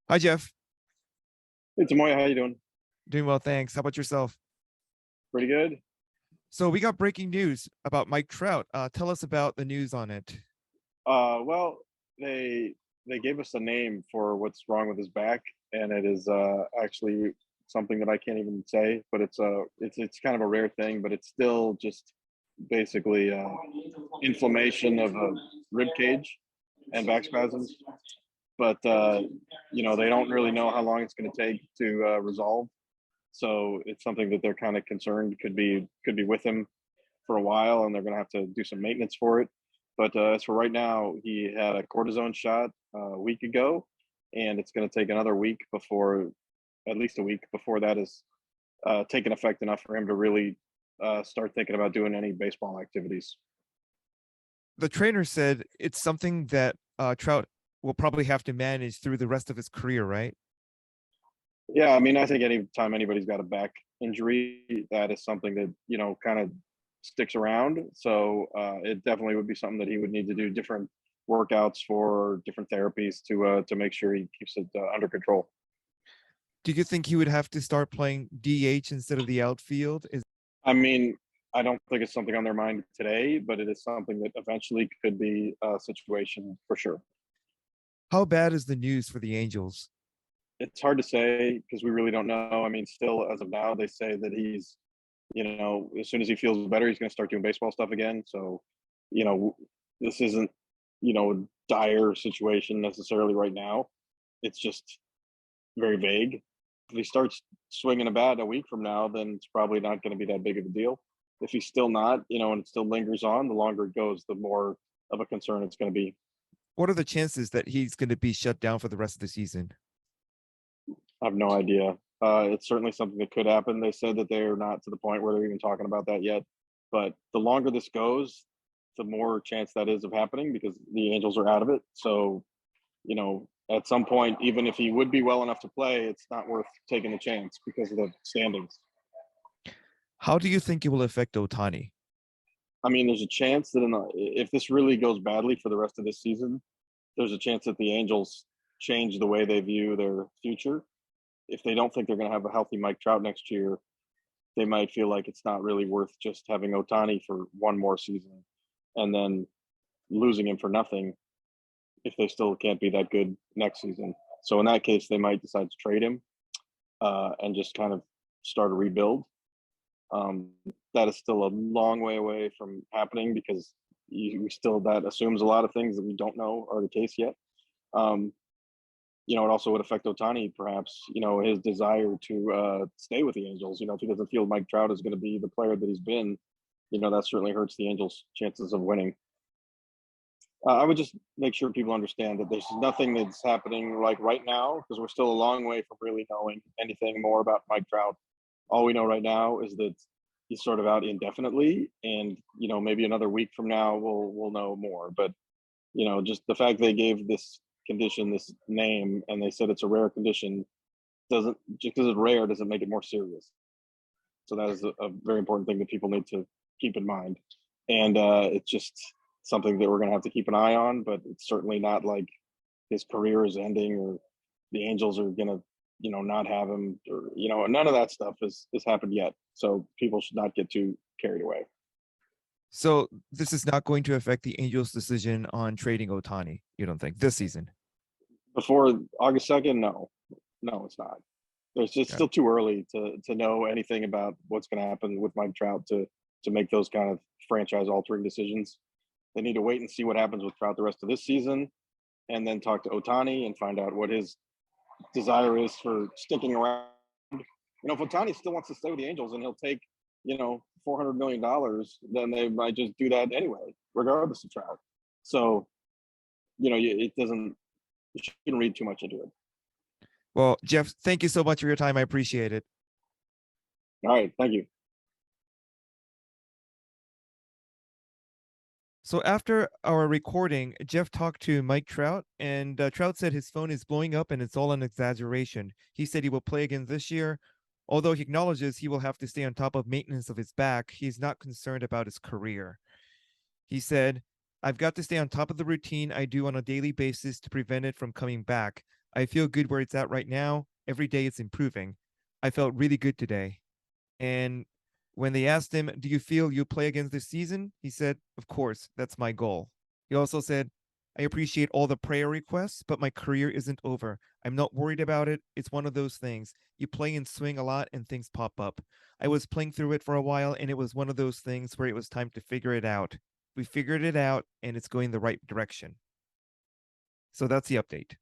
Hi, Jeff. Hey, Tamoya, how you doing? Doing well, thanks. How about yourself? Pretty good. So we got breaking news about Mike Trout. Tell us about the news on it. Well, they gave us a name for what's wrong with his back, and it is actually something that I can't even say. But it's kind of a rare thing, but it's still just basically inflammation of a rib cage and back spasms. But they don't really know how long it's going to take to resolve. So it's something that they're kind of concerned could be with him for a while, and they're going to have to do some maintenance for it. But as for right now, he had a cortisone shot a week ago, and it's going to take another week before, at least a week before that is taken effect enough for him to really start thinking about doing any baseball activities. The trainer said it's something that Trout will probably have to manage through the rest of his career, right? Yeah, I mean, I think anytime anybody's got a back injury, that is something that, kind of sticks around. So it definitely would be something that he would need to do different workouts for, different therapies to make sure he keeps it under control. Do you think he would have to start playing DH instead of the outfield? I mean, I don't think it's something on their mind today, but it is something that eventually could be a situation for sure. How bad is the news for the Angels? It's hard to say because we really don't know. I mean, still as of now, they say that he's, as soon as he feels better, he's going to start doing baseball stuff again. So, this isn't, a dire situation necessarily right now. It's just very vague. If he starts swinging a bat a week from now, then it's probably not going to be that big of a deal. If he's still not, and it still lingers on, the longer it goes, the more of a concern it's going to be. What are the chances that he's going to be shut down for the rest of the season? I have no idea. It's certainly something that could happen. They said that they're not to the point where they're even talking about that yet. But the longer this goes, the more chance that is of happening because the Angels are out of it. So, at some point, even if he would be well enough to play, it's not worth taking a chance because of the standings. How do you think it will affect Ohtani? I mean, there's a chance that if this really goes badly for the rest of this season, there's a chance that the Angels change the way they view their future. If they don't think they're going to have a healthy Mike Trout next year, they might feel like it's not really worth just having Ohtani for one more season and then losing him for nothing if they still can't be that good next season. So in that case, they might decide to trade him and just kind of start a rebuild. That is still a long way away from happening because that assumes a lot of things that we don't know are the case yet. It also would affect Ohtani, perhaps, his desire to stay with the Angels. If he doesn't feel Mike Trout is going to be the player that he's been, that certainly hurts the Angels' chances of winning. I would just make sure people understand that there's nothing that's happening like right now because we're still a long way from really knowing anything more about Mike Trout. All we know right now is that he's sort of out indefinitely, and maybe another week from now we'll know more. But just the fact they gave this condition this name and they said it's a rare condition doesn't just because it's rare doesn't make it more serious. So that is a very important thing that people need to keep in mind. And it's just something that we're going to have to keep an eye on, but it's certainly not like his career is ending or the Angels are going to not have him or none of that stuff has happened yet. So people should not get too carried away. So this is not going to affect the Angels' decision on trading Ohtani, you don't think, this season? Before August 2nd, no, it's not. It's just still too early to know anything about what's going to happen with Mike Trout to make those kind of franchise-altering decisions. They need to wait and see what happens with Trout the rest of this season and then talk to Ohtani and find out what his desire is for sticking around. If Ohtani still wants to stay with the Angels and he'll take, $400 million, then they might just do that anyway, regardless of Trout. So, you shouldn't read too much into it. Well, Jeff, thank you so much for your time. I appreciate it. All right. Thank you. So after our recording, Jeff talked to Mike Trout, and Trout said his phone is blowing up and it's all an exaggeration. He said he will play again this year. Although he acknowledges he will have to stay on top of maintenance of his back, he's not concerned about his career. He said, "I've got to stay on top of the routine I do on a daily basis to prevent it from coming back. I feel good where it's at right now. Every day it's improving. I felt really good today. And when they asked him, do you feel you'll play again this season? He said, of course, that's my goal. He also said, I appreciate all the prayer requests, but my career isn't over. I'm not worried about it. It's one of those things. You play and swing a lot and things pop up. I was playing through it for a while and it was one of those things where it was time to figure it out. We figured it out and it's going the right direction. So that's the update.